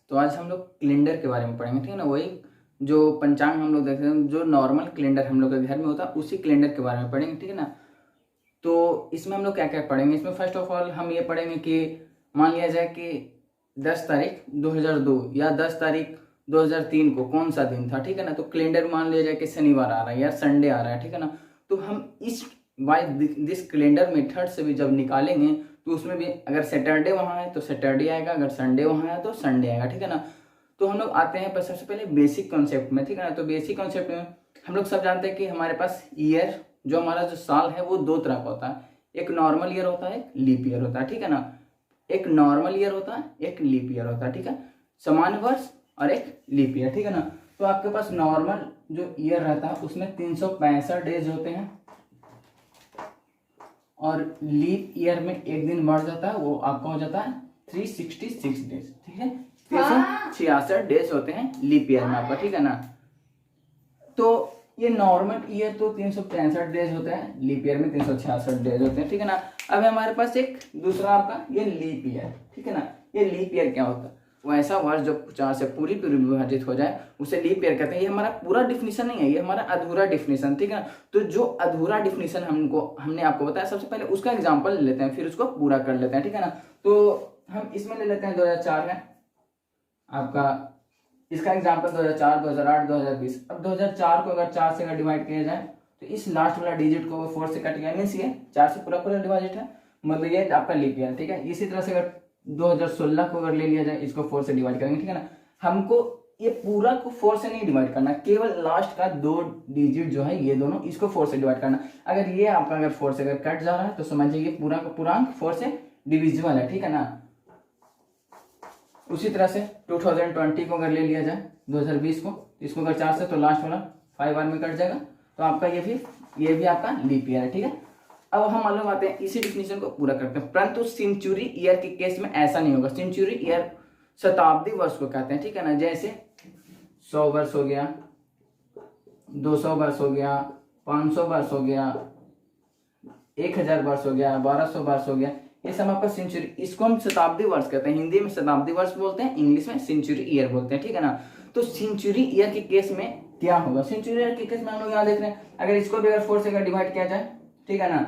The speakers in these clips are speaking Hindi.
तो आज हम लोग कैलेंडर के बारे में पढ़ेंगे, ठीक है ना। वही जो पंचांग हम लोग देखते हैं, जो नॉर्मल कैलेंडर हम लोग के घर में होता है, उसी कैलेंडर के बारे में पढ़ेंगे, ठीक है ना। तो इसमें हम लोग क्या क्या पढ़ेंगे, इसमें फर्स्ट ऑफ ऑल हम ये पढ़ेंगे कि मान लिया जाए कि 10 तारीख 2002 या 10 तारीख 2003 को कौन सा दिन था, ठीक है ना। तो कैलेंडर मान लिया जाए कि शनिवार आ रहा है या संडे आ रहा है, ठीक है ना। तो हम इस बाय दिस कैलेंडर मेथड से भी जब निकालेंगे तो उसमें भी अगर सैटरडे वहाँ है तो सैटरडे आएगा, अगर संडे वहाँ है तो संडे आएगा, ठीक है ना। तो हम लोग आते हैं पर सबसे पहले बेसिक कॉन्सेप्ट में, ठीक है ना। तो बेसिक कॉन्सेप्ट में हम लोग सब जानते हैं कि हमारे पास ईयर, जो हमारा जो साल है वो दो तरह का होता है। एक नॉर्मल ईयर होता है, एक लीप ईयर होता है, ठीक है ना। एक नॉर्मल ईयर होता है, एक लीप ईयर होता है, ठीक है। सामान्य वर्ष और एक लीप ईयर, ठीक है ना। तो आपके पास नॉर्मल जो ईयर रहता है उसमें 365 डेज होते हैं और लीप ईयर में एक दिन बढ़ जाता है, वो आपका हो जाता है 366 डेज, ठीक है। 366 डेज होते हैं लीप ईयर में आपका, ठीक है ना। तो ये नॉर्मल ईयर तो 365 डेज होते हैं, लीप ईयर में 366 डेज होते हैं, ठीक है ना। अब हमारे पास एक दूसरा आपका ये लीप ईयर, ठीक है ना। ये लीप ईयर क्या होता है, वो ऐसा वर्ष जो 4 से पूरी पूरी विभाजित हो जाए उसे लीप ईयर कहते हैं। ये हमारा पूरा डिफिनीशन नहीं है, ये हमारा अधूरा डिफिनीशन, ठीक है ना। तो जो अधूरा डिफिनीशन हमने आपको बताया, सबसे पहले उसका एग्जाम्पल ले लेते हैं, फिर उसको पूरा कर लेते हैं, ठीक है ना। तो हम इसमें ले लेते हैं 2004 है आपका, इसका एग्जाम्पल 2004, 2008, 2020। अब 2004 को अगर 4 से अगर डिवाइड किया जाए तो इस लास्ट वाला डिजिट को 4 से कट गया, मीन्स ये 4 से पूरा पूरा डिवाइडेड है, मतलब ये आपका लीप ईयर, ठीक है। इसी तरह से अगर 2016 को अगर ले लिया जाए, इसको 4 से डिवाइड करेंगे, ठीक है ना। हमको ये पूरा को 4 से नहीं डिवाइड करना, केवल लास्ट का 2 डिजिट जो है ये दोनों, इसको 4 से डिवाइड करना। अगर ये आपका अगर 4 से अगर कट जा रहा है तो समझिए ये पूरा का पूरा 4 से डिविजिबल है, ठीक है ना। उसी तरह से 2020 को अगर ले लिया जाए 2020 को, इसको अगर 4 से तो लास्ट वाला 5 बार में कट जाएगा, तो आपका ये भी आपका लीप ईयर है, ठीक है। अब हम मालूम आते हैं इसी डिफिनीशन को पूरा करते हैं, परंतु सेंचुरी ईयर के केस में ऐसा नहीं होगा। सेंचुरी ईयर शताब्दी वर्ष को कहते हैं, ठीक है ना। जैसे 100 वर्ष हो गया, 200 वर्ष हो गया, 500 वर्ष हो गया, 1000 वर्ष हो गया, 1200 वर्ष हो गया, ये सब आपका सेंचुरी, इसको हम शताब्दी वर्ष कहते हैं। हिंदी में शताब्दी वर्ष बोलते हैं, इंग्लिश में सेंचुरी ईयर बोलते हैं, ठीक है ना। तो सेंचुरी ईयर के केस में क्या होगा, सेंचुरी ईयर के केस में हम लोग यहाँ देख रहे हैं, अगर इसको भी अगर 4 से अगर डिवाइड किया जाए, ठीक है ना,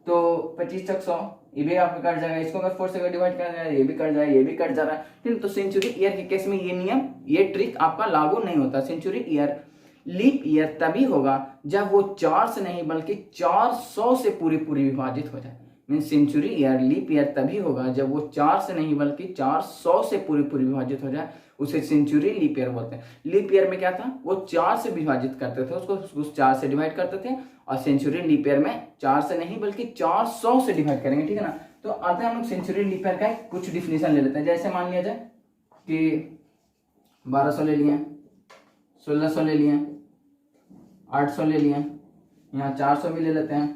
तो 25 तक 100 ये भी आपका कट जाएगा, इसको अगर 4 से अगर डिवाइड किया जाए ये भी कट जाए, ये भी कट जा रहा है, ठीक है। तो सेंचुरी ईयर के केस में ये नियम, ये ट्रिक आपका लागू नहीं होता। सेंचुरी ईयर, लीप ईयर तभी होगा जब वो 4 से नहीं बल्कि 400 से पूरी पूरी विभाजित हो जाए। Mean century year, leap year तभी होगा जब वो 4 से नहीं बल्कि 400 से पूरी पूरी विभाजित हो जाए, उसे सेंचुरी लीप ईयर बोलते हैं। लीप ईयर में क्या था, वो 4 से विभाजित करते थे, उसको उस 4 से डिवाइड करते थे, और सेंचुरी लीप ईयर में 4 से नहीं बल्कि 400 से डिवाइड करेंगे, ठीक है ना। तो आते हैं हम लोग सेंचुरी लीप ईयर का कुछ डिफिनेशन ले लेते हैं। जैसे मान लिया जाए कि 1200 ले लिए, 1600 ले लिए, 800 ले लिए, यहाँ 400 भी ले लेते हैं।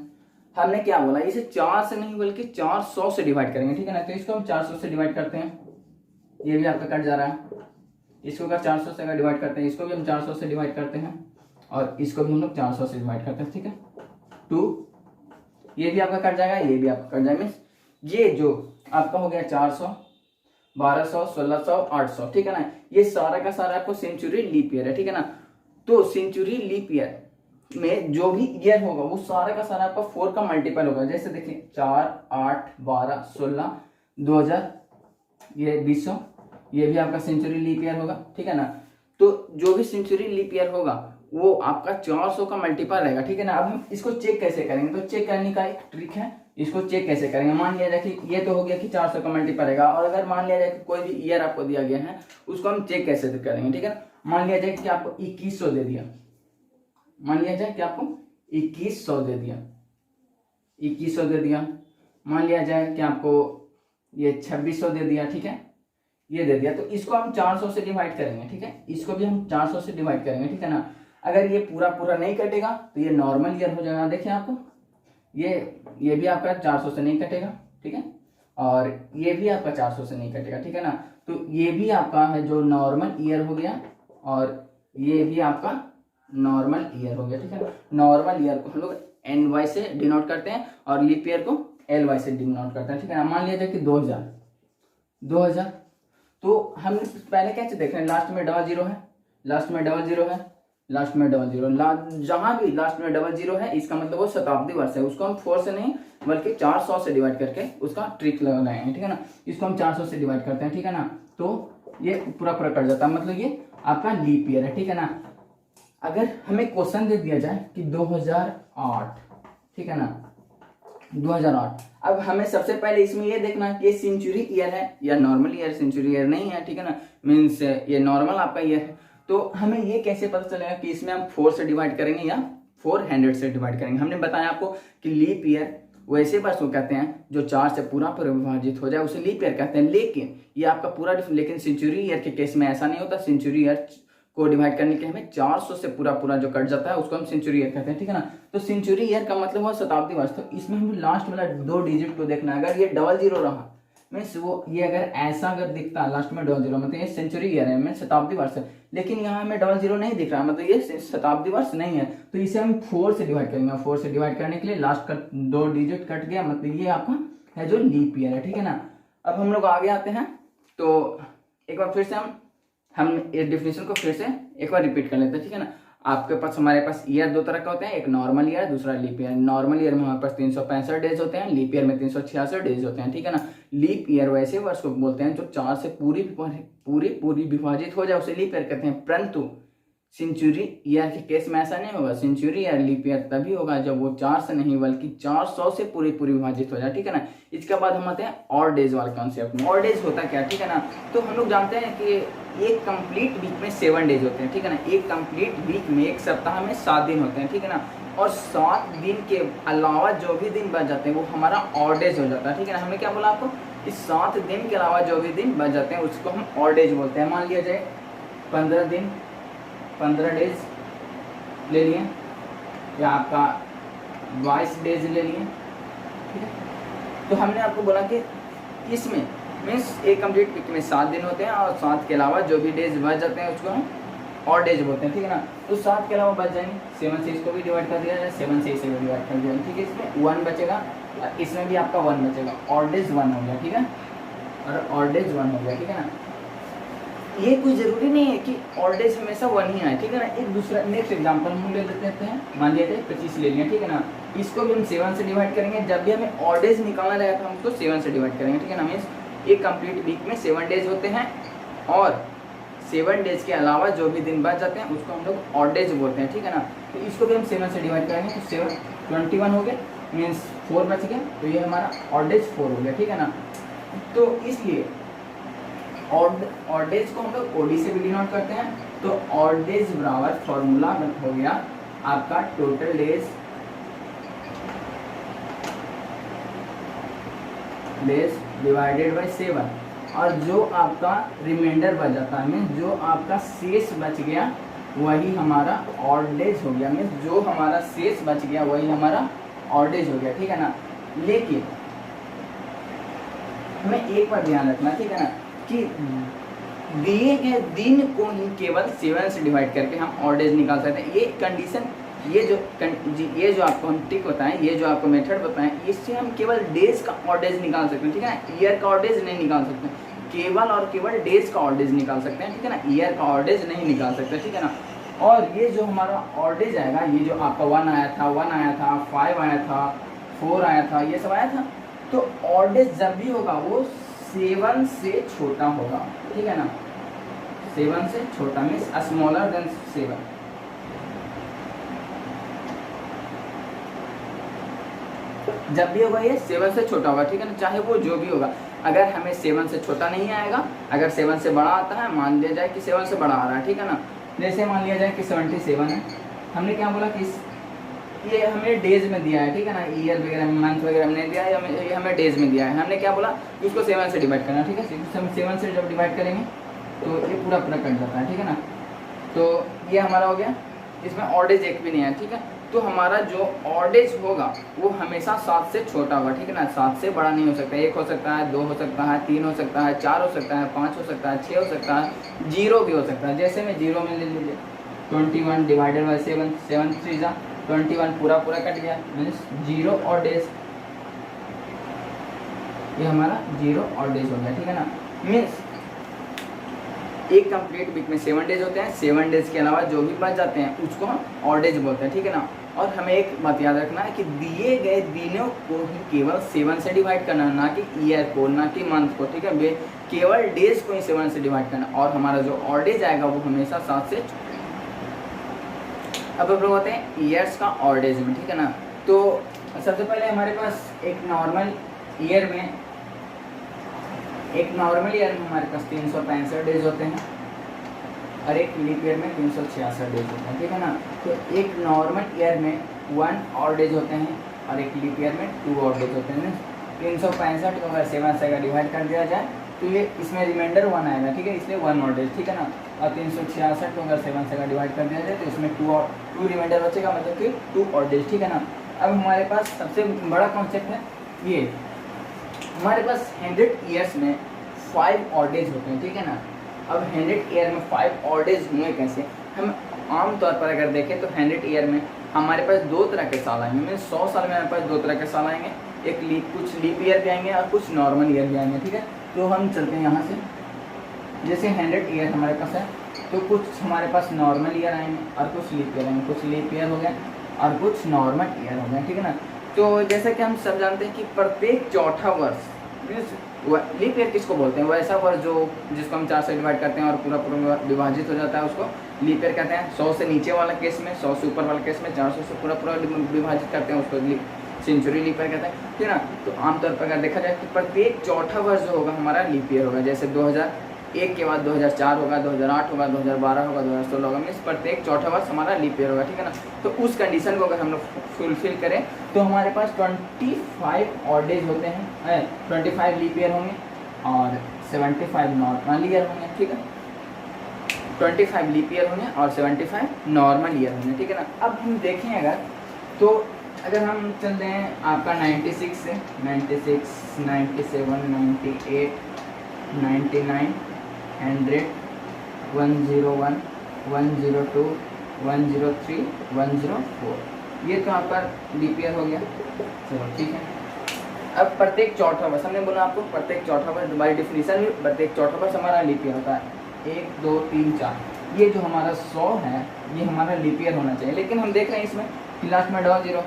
हमने क्या बोला, इसे 4 से नहीं बल्कि 400 से डिवाइड करेंगे, ठीक है ना। तो इसको हम 400 से डिवाइड करते हैं, ये भी आपका कट जा रहा है। इसको अगर 400 से अगर डिवाइड करते हैं, इसको भी हम 400 से डिवाइड करते हैं, और इसको भी हम लोग 400 से डिवाइड करते हैं, ठीक है। 2 ये भी आपका कट जाएगा, ये भी आपका कट जाएगा। मीन्स ये जो आपका हो गया 400, 1200, 1600, 800, ठीक है ना। ये सारा का सारा आपको सेंचुरी लीप ईयर है, ठीक है ना। तो सेंचुरी लीप ईयर में जो भी ईयर होगा वो सारा का सारा आपका 4 का मल्टीपल होगा। जैसे देखिए 4, 8, 12, 16, 2000, ये 200, ये भी आपका सेंचुरी लीप ईयर होगा, ठीक है ना। तो जो भी सेंचुरी लीप ईयर होगा वो आपका 400 का मल्टीपल रहेगा, ठीक है ना। अब हम इसको चेक कैसे करेंगे, तो चेक करने का एक ट्रिक है, इसको चेक कैसे करेंगे। मान लिया जाए कि ये तो हो गया कि 400 का मल्टीपल रहेगा, और अगर मान लिया जाए कि कोई भी ईयर आपको दिया गया है उसको हम चेक कैसे करेंगे, ठीक है। मान लिया जाए कि आपको 2100 दे दिया, मान लिया जाए कि आपको 2100 दे दिया, 2100 दे दिया। मान लिया जाए कि आपको ये 2600 दे दिया, ठीक है, ये दे दिया। तो इसको हम 400 से डिवाइड करेंगे, ठीक है, इसको भी हम 400 से डिवाइड करेंगे, ठीक है ना। अगर ये पूरा पूरा नहीं कटेगा तो ये नॉर्मल ईयर हो जाएगा। देखिए आपको ये भी आपका 400 से नहीं कटेगा, ठीक है, और ये भी आपका 400 से नहीं कटेगा, ठीक है ना। तो ये भी आपका है जो नॉर्मल ईयर हो गया, और ये भी आपका नॉर्मल ईयर हो गया, ठीक है। नॉर्मल ईयर को हम लोग NY से डिनोट करते हैं और लीप ईयर को LY से डिनोट करते हैं, ठीक है ना। मान लिया जाए कि 2000 तो हम पहले कैसे देख रहे हैं, लास्ट में डबल जीरो है, लास्ट में डबल जीरो है, लास्ट में डबल जीरो, जहां भी लास्ट में डबल जीरो है इसका मतलब वो शताब्दी वर्ष है, उसको हम 4 से नहीं बल्कि 400 से डिवाइड करके उसका ट्रिक लगाएंगे, ठीक है ना। इसको हम 400 से डिवाइड करते हैं, ठीक है ना, तो ये पूरा पूरा कट जाता है, मतलब ये आपका लीप ईयर है, ठीक है ना। अगर हमें क्वेश्चन दे दिया जाए कि 2008, ठीक है ना, 2008, अब हमें सबसे पहले इसमें ये देखना कि ये सेंचुरी ईयर है या नॉर्मल ईयर, सेंचुरी ईयर नहीं है, ठीक है ना, मीन्स ये नॉर्मल आपका ईयर है। तो हमें ये कैसे पता चलेगा कि इसमें हम 4 से डिवाइड करेंगे या 400 से डिवाइड करेंगे। हमने बताया आपको कि लीप ईयर वैसे वर्ष को कहते हैं जो 4 से पूरा विभाजित हो जाए उसे लीप ईयर कहते हैं, लेकिन ये आपका पूरा, लेकिन सेंचुरी ईयर के केस में ऐसा नहीं होता। सेंचुरी ईयर को डिवाइड करने के हमें 400 से पूरा पूरा जो कट जाता है उसको हम सेंचुरी ईयर कहते हैं, ठीक है ना। तो सेंचुरी ईयर का मतलब हुआ शताब्दी वर्ष, तो इसमें हमें लास्ट वाला 2 डिजिट को देखना है। अगर ये डबल जीरो रहा मीन्स वो ये अगर ऐसा अगर दिखता है लास्ट में डबल जीरो, मतलब ये सेंचुरी ईयर है, मीन्स शताब्दी वर्ष है, लेकिन यहाँ हमें डबल जीरो नहीं दिख रहा, मतलब ये शताब्दी वर्ष नहीं है, तो इसे हम 4 से डिवाइड करेंगे। 4 से डिवाइड करने के लिए लास्ट का 2 डिजिट कट गया, मतलब ये आपका है जो लीप ईयर है, ठीक है ना। अब हम लोग आगे आते हैं, तो एक बार फिर से हम इस डिफिनेशन को फिर से एक बार रिपीट कर लेते हैं, ठीक है ना। आपके पास, हमारे पास ईयर 2 तरह का होते हैं, एक नॉर्मल ईयर, दूसरा लीप ईयर। नॉर्मल ईयर में हमारे पास 365 डेज होते हैं, लीप ईयर में 366 डेज होते हैं, ठीक है ना। लीप ईयर वैसे वर्ष को बोलते हैं जो 4 से पूरी विभाजित हो जाए उसे लीप ईयर कहते हैं, परंतु सेंचुरी ईयर के केस में ऐसा नहीं होगा। सेंचुरी ईयर लीप ईयर तभी होगा जब वो 4 से नहीं बल्कि 400 से पूरी विभाजित हो जाए, ठीक है ना। इसके बाद हम आते हैं ऑड डेज वाले कॉन्सेप्ट में। ऑड डेज होता क्या, ठीक है ना, तो हम लोग जानते हैं कि एक कंप्लीट वीक में 7 डेज होते हैं, ठीक है ना। एक कंप्लीट वीक में, एक सप्ताह में 7 दिन होते हैं, ठीक है ना। और 7 दिन के अलावा जो भी दिन बच जाते हैं वो हमारा ऑड डेज हो जाता है, ठीक है ना। हमने क्या बोला आपको कि 7 दिन के अलावा जो भी दिन बच जाते हैं उसको हम ऑड डेज बोलते हैं। मान लिया जाए 15 दिन, 15 डेज ले लिए, या आपका 22 डेज ले लिए, ठीक है। तो हमने आपको बोला कि इसमें मीन्स एक कंप्लीट वीक में 7 दिन होते हैं और 7 के अलावा जो भी डेज बच जाते हैं उसको हम ऑड डेज बोलते हैं, ठीक है ना। तो 7 के अलावा बच जाएंगे, 7 से इसको भी डिवाइड कर दिया जाए, 7 से इसे भी डिवाइड कर दिया, ठीक है। इसमें 1 बचेगा और इसमें भी आपका 1 बचेगा, ऑड डेज 1 हो गया, ठीक है, और ऑड डेज 1 हो गया, ठीक है ना। ये कोई जरूरी नहीं है कि ऑड डेज हमेशा 1 ही आए, ठीक है ना। एक दूसरा नेक्स्ट एग्जांपल हम ले लेते हैं, मान लिया जाए 25 ले लिया, ठीक है ना। इसको भी हम 7 से डिवाइड करेंगे, जब भी हमें ऑड डेज निकालना रहेगा तो हम उसको 7 से डिवाइड करेंगे, ठीक है ना। मीन्स एक कंप्लीट वीक में 7 डेज होते हैं और 7 डेज के अलावा जो भी दिन बच जाते हैं उसको हम लोग ऑड डेज बोलते हैं, ठीक है ना। तो इसको भी हम 7 से डिवाइड करेंगे तो 7 21 हो गया, मीन्स 4 बच गया, तो ये हमारा ऑड डेज 4 हो गया, ठीक है ना। तो इसलिए ऑड डेज को हम लोग ओडी से भी डिनोट करते हैं, तो ऑड डेज बराबर फॉर्मूला हो गया आपका टोटल डेज डिवाइडेड बाय 7, और जो आपका रिमाइंडर बच जाता है, मीन्स जो आपका शेष बच गया वही हमारा ऑड डेज हो गया, मीन्स जो हमारा शेष बच गया वही हमारा ऑड डेज हो गया, ठीक है ना। लेकिन हमें एक बार ध्यान रखना, ठीक है ना, कि दिए गए दिन को ही केवल 7 से डिवाइड करके हम ऑड डेज निकाल सकते हैं। ये कंडीशन, ये जो आपको हम ट्रिक बताएं, ये जो आपको मेथड बताएं, इससे हम केवल डेज का ऑड डेज निकाल सकते हैं, ठीक है ना। ईयर का ऑड डेज नहीं निकाल सकते, केवल और केवल डेज का ऑड डेज निकाल सकते हैं, ठीक है ना। ईयर का ऑड डेज नहीं निकाल सकते, ठीक है ना। और ये जो हमारा ऑड डेज आएगा, ये जो आपका 1 आया था, 5 आया था, 4 आया था, ये सब आया था, तो ऑड डेज जब भी होगा वो 7 से छोटा होगा, ठीक है ना। 7 से छोटा मीन्स स्मॉलर देन 7, जब भी होगा ये 7 से छोटा होगा, ठीक है ना, चाहे वो जो भी होगा। अगर हमें 7 से छोटा नहीं आएगा, अगर 7 से बड़ा आता है, मान लिया जाए कि 7 से बड़ा आ रहा है, ठीक है ना। जैसे मान लिया जाए कि 77 है, हमने क्या बोला कि ये हमें डेज में दिया है, ठीक है ना। ईयर वगैरह मंथ वगैरह हमने दिया है, ये हमें डेज में दिया है। हमने क्या बोला कि उसको 7 से डिवाइड करना, ठीक है। 7 से जब डिवाइड करेंगे तो ये पूरा कट जाता है, ठीक है ना। तो ये हमारा हो गया, इसमें ऑड डेज एक भी नहीं है, ठीक है। तो हमारा जो ऑड डेज होगा वो हमेशा 7 से छोटा होगा, ठीक है ना। 7 से बड़ा नहीं हो सकता, 1 हो सकता है, 2 हो सकता है, 3 हो सकता है, 4 हो सकता है, 5 हो सकता है, 6 हो सकता है, 0 भी हो सकता है। जैसे मैं 0 में ले लीजिए 21 डिवाइडेड बाई 7, 7 3 जा 21 पूरा कट गया, मीन्स 0 ऑड डेज, ये हमारा 0 ऑड डेज हो गया, ठीक है ना। मीन्स एक कंप्लीट वीक में 7 डेज होते हैं, 7 डेज के अलावा जो भी बच जाते हैं उसको हम ऑड डेज बोलते हैं, ठीक है ना। और हमें एक बात याद रखना है कि दिए गए दिनों को ही केवल 7 से डिवाइड करना है, ना कि ईयर को, ना कि मंथ को, ठीक है। केवल डेज को ही 7 से डिवाइड करना, और हमारा जो ऑड डेज आएगा वो हमेशा 7 से। अब हम लोग होते हैं ईयर्स का ऑड डेज में, ठीक है ना। तो सबसे पहले हमारे पास एक नॉर्मल ईयर में हमारे पास 365 डेज होते हैं, और एक लीप ईयर में 366 डेज होते हैं, ठीक है ना। तो एक नॉर्मल ईयर में 1 ऑड डेज होते हैं, और एक लीप ईयर में 2 ऑड डेज होते हैं। 365 को अगर 7 से अगर डिवाइड कर दिया जाए तो ये इसमें रिमाइंडर 1 आएगा, ठीक है, इसलिए 1 ऑड डेज, ठीक है ना। और 366 को अगर 7 से अगर डिवाइड कर दिया जाए तो इसमें 2 रिमाइंडर बचेगा, मतलब कि 2 ऑड डेज, ठीक है ना। अब हमारे पास सबसे बड़ा कॉन्सेप्ट है ये, हमारे पास 100 ईयर्स में 5 ऑड डेज होते हैं, ठीक है ना। अब 100 ईयर में 5 ऑड डेज हुए कैसे? हम आमतौर पर अगर देखें तो 100 ईयर में हमारे पास 2 तरह के साल आएंगे, मतलब 100 साल में हमारे पास 2 तरह के साल आएंगे, कुछ लीप ईयर भी आएंगे और कुछ नॉर्मल ईयर भी आएंगे, ठीक है। तो हम चलते हैं यहाँ से, जैसे 100 ईयर हमारे पास है तो कुछ हमारे पास नॉर्मल ईयर आएंगे और कुछ लीप ईयर आएंगे, कुछ लीप ईयर हो गए और कुछ नॉर्मल ईयर हो गए, ठीक है ना। तो जैसे कि हम सब जानते हैं कि प्रत्येक चौथा वर्ष, लीप ईयर किसको बोलते हैं? वैसा वर्ष जो जिसको हम 4 से डिवाइड करते हैं और पूरा विभाजित हो जाता है उसको लीप ईयर कहते हैं। 100 से नीचे वाला केस में, 100 से ऊपर वाला केस में 400 से पूरा विभाजित करते हैं उसको सेंचुरी लीप ईयर कहते हैं, ठीक है ना। तो आमतौर पर अगर देखा जाए तो प्रत्येक चौथा वर्ष जो होगा हमारा लीप ईयर होगा, जैसे 2001 के बाद 2004 होगा, 2008 होगा, 2012 होगा, 2016 होगा, मीन्स प्रत्येक चौथा वर्ष हमारा लीप ईयर होगा, ठीक है ना। तो उस कंडीशन को अगर हम लोग फुलफिल करें तो हमारे पास 25 ऑड डेज होते हैं, 25 लीप ईयर होंगे और 75 नॉर्मल ईयर होंगे, ठीक है। 25 लीप ईयर होंगे और 75 नॉर्मल ईयर होंगे, ठीक है ना। अब हम देखें अगर हम चलते हैं आपका 96 से 96, 97, 98, 99, 100, 101, 102, 103, 104, ये तो आपका लीप ईयर हो गया, चलो ठीक है। अब प्रत्येक चौथा वर्ष, हमने बोला आपको प्रत्येक चौथा वर्ष बाई डिफिनीशन में प्रत्येक चौथा वर्ष हमारा लीप ईयर होता है। 1, 2, 3, 4, ये जो हमारा 100 है ये हमारा लीप ईयर होना चाहिए, लेकिन हम देख रहे हैं इसमें कि लास्ट में डबल जीरो।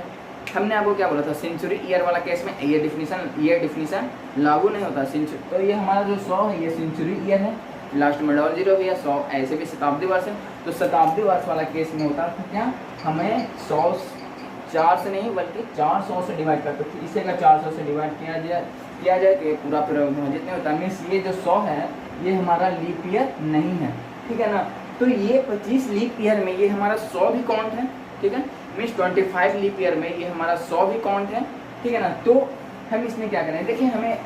हमने आपको क्या बोला था, सेंचुरी ईयर वाला केस में ये डिफिनीशन लागू नहीं होता सेंचुरी। तो ये हमारा जो 100 है ये सेंचुरी ईयर है, लास्ट में डबल जीरो भी है। 100 ऐसे भी शताब्दी वर्ष है, तो शताब्दी वर्ष वाला केस में होता था क्या, हमें 100 4 से नहीं बल्कि 400 से डिवाइड करते थे। इसे अगर 400 से डिवाइड किया जाए तो ये पूरा विभाजित नहीं होता, मीन्स ये जो 100 है ये हमारा लीप ईयर नहीं है, ठीक है ना। तो ये 25 लीप ईयर में ये हमारा 100 भी काउंट है, ठीक है, मीन्स 25 लीप ईयर में ये हमारा 100 भी काउंट है, ठीक है ना। तो हम इसमें क्या करें, देखिए हमें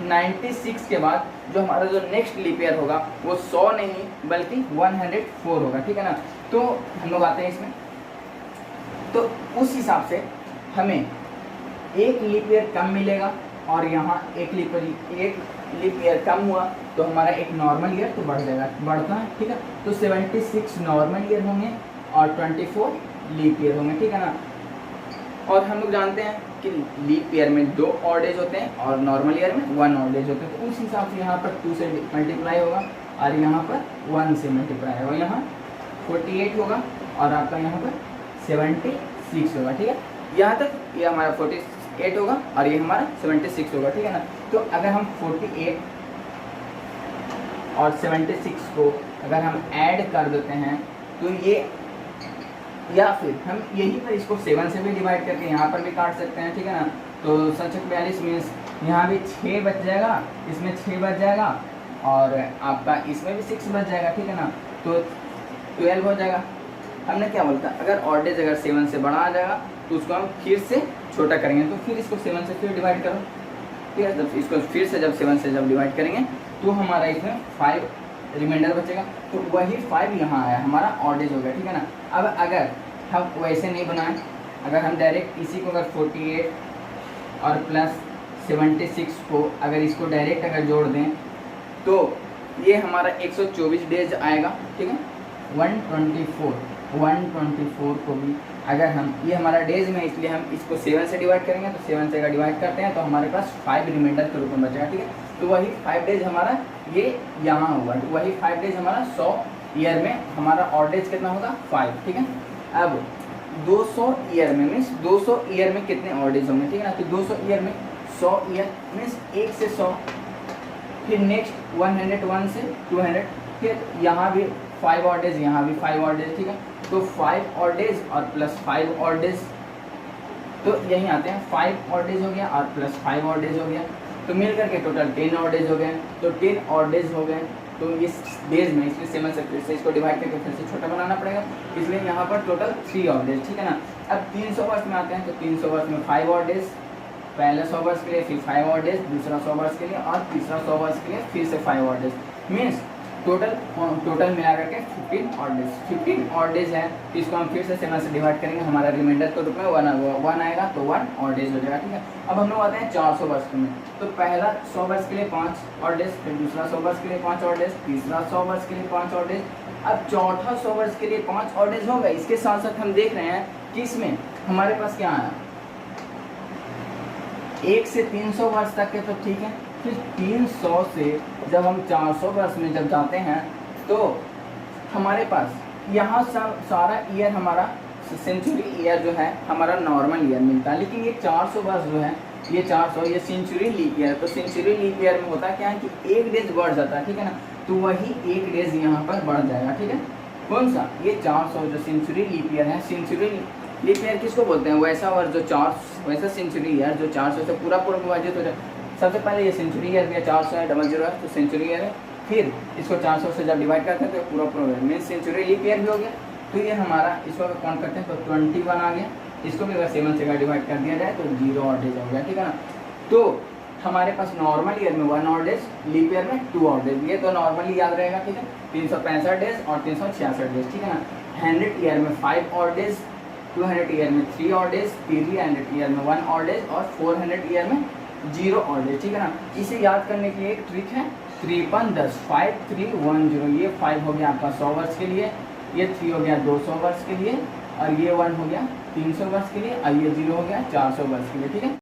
96 के बाद जो हमारा जो नेक्स्ट लीप ईयर होगा वो 100 नहीं बल्कि 104 होगा, ठीक है ना। तो हम लोग आते हैं इसमें, तो उस हिसाब से हमें एक लीप ईयर कम मिलेगा और यहाँ एक लीप ईयर कम हुआ तो हमारा एक नॉर्मल ईयर तो बढ़ता है, ठीक है। तो 76 नॉर्मल ईयर होंगे और 24 लीप ईयर होंगे, ठीक है ना। और हम लोग जानते हैं कि लीप ईयर में 2 ऑड डेज होते हैं और नॉर्मल ईयर में 1 ऑड डेज होते हैं। तो उस हिसाब से यहाँ पर 2 से मल्टीप्लाई होगा और यहाँ पर 1 से मल्टीप्लाई होगा, यहाँ 48 होगा और आपका यहाँ पर 76 होगा, ठीक है। यहाँ तक ये हमारा 48 होगा और ये हमारा 76 होगा, ठीक है ना। तो अगर हम 48 और 76 को अगर हम ऐड कर देते हैं तो ये, या फिर हम यहीं पर इसको 7 से भी डिवाइड करके यहाँ पर भी काट सकते हैं, ठीक है ना। तो 742 मीन्स यहाँ भी 6 बच जाएगा, इसमें 6 बच जाएगा और आपका इसमें भी 6 बच जाएगा, ठीक है ना। तो 12 हो जाएगा। हमने क्या बोलता, अगर ऑड डेज अगर 7 से बड़ा आ जाएगा तो उसको हम फिर से छोटा करेंगे, तो फिर इसको 7 से फिर डिवाइड करो, ठीक है। जब इसको फिर से जब 7 से जब डिवाइड करेंगे तो हमारा इसमें 5 रिमाइंडर बचेगा, तो वही 5 यहाँ आया हमारा ऑड डेज हो गया, ठीक है ना। अब अगर हम वैसे नहीं बनाएं, अगर हम डायरेक्ट इसी को अगर 48 और प्लस 76 को अगर इसको डायरेक्ट अगर जोड़ दें तो ये हमारा 124 डेज आएगा, ठीक है। 124 को भी अगर हम, ये हमारा डेज में इसलिए हम इसको 7 से डिवाइड करेंगे, तो 7 से अगर डिवाइड करते हैं तो हमारे पास 5 रिमाइंडर के रूप में बचेगा, ठीक है। तो वही 5 डेज हमारा ये यहाँ होगा, तो वही 5 डेज हमारा 100 ईयर में हमारा ऑड डेज कितना होगा 5, ठीक है। अब 200 ईयर में मीन्स 200 ईयर में कितने ऑड डेज होंगे, ठीक है ना। तो 200 ईयर में 100 ईयर मीन्स 1 से 100, फिर नेक्स्ट 101 से 200, फिर यहाँ भी 5 ऑड डेज, यहाँ भी 5 ऑड डेज, ठीक है। तो 5 ऑड डेज और प्लस 5 ऑड डेज, तो यहीं आते हैं 5 ऑड डेज हो गया और प्लस 5 ऑड डेज हो गया, तो मिल करके टोटल 10 ऑड डेज हो गए। तो 10 ऑड डेज हो गए, तो इस डेज में इसलिए 7 से फिर से इसको डिवाइड करके फिर से छोटा बनाना पड़ेगा, इसलिए यहाँ पर टोटल 3 ऑड डेज, ठीक है ना। अब 300 वर्ष में आते हैं, तो 300 वर्ष में 5 ऑड डेज, पहले 100 वर्ष के लिए फिर 5 ऑड डेज, दूसरा 100 वर्ष के लिए और तीसरा 100 वर्ष के लिए फिर से 5 ऑड डेज, मीन्स टोटल मिला करके 15 ऑड डेज। 15 ऑड डेज है, तो इसको हम फिर से 7 से डिवाइड करेंगे, हमारा रिमाइंडर के रूप में 1 आएगा, तो 1 ऑड डेज हो जाएगा, ठीक है। अब हम लोग आते हैं 400 वर्ष में, तो पहला 100 वर्ष के लिए 5 ऑड डेज, फिर दूसरा 100 वर्ष के लिए 5 ऑड डेज, तीसरा 100 वर्ष के लिए 5 ऑड डेज, अब चौथा 100 वर्ष के लिए 5 ऑड डेज होगा। इसके साथ साथ हम देख रहे हैं कि इसमें हमारे पास क्या आया, 1 से 300 वर्ष तक के, तो ठीक है। फिर 300 से जब हम 400 वर्ष में जब जाते हैं, तो हमारे पास यहाँ सारा ईयर हमारा सेंचुरी ईयर जो है हमारा नॉर्मल ईयर मिलता है, लेकिन ये 400 वर्ष जो है ये 400 ये सेंचुरी लीप ईयर, तो सेंचुरी लीप ईयर में होता क्या है कि 1 डेज बढ़ जाता है, ठीक है ना। तो वही 1 डेज यहाँ पर बढ़ जाएगा, ठीक है। कौन सा, ये 400 जो सेंचुरी लीप ईयर है, सेंचुरी लीप ईयर किसको बोलते हैं, वैसा वर्ष जो वैसा सेंचुरी ईयर जो 400 से पूरा विभाजित हो जाए। सबसे पहले ये सेंचुरी ईयर भी है, 400 है, 00 है, तो सेंचुरी ईयर है, फिर इसको 400 से जब डिवाइड करते हैं तो पूरा मीन्स सेंचुरी लीप ईयर भी हो गया। तो ये हमारा इसको अगर काउंट करते हैं तो 21 आ गया, इसको भी अगर 7 से डिवाइड कर दिया जाए तो 0 ऑड डेज हो गया, ठीक है ना। तो हमारे पास नॉर्मल ईयर में 1 ऑड डेज, लीप ईयर में 2 ऑड डेज, ये तो नॉर्मली याद रहेगा, ठीक है। 365 डेज और 366 डेज, ठीक है ना। 100 ईयर में 5 ऑड डेज, 200 ईयर में 3 ऑड डेज, 300 ईयर में 1 ऑड डेज और 400 ईयर में 0 ऑड डेज, ठीक है ना। इसे याद करने की एक ट्रिक है 5310 5310, ये 5 हो गया आपका 100 वर्ष के लिए, ये 3 हो गया 200 वर्ष के लिए और ये 1 हो गया 300 वर्ष के लिए और ये 0 हो गया 400 वर्ष के लिए, ठीक है।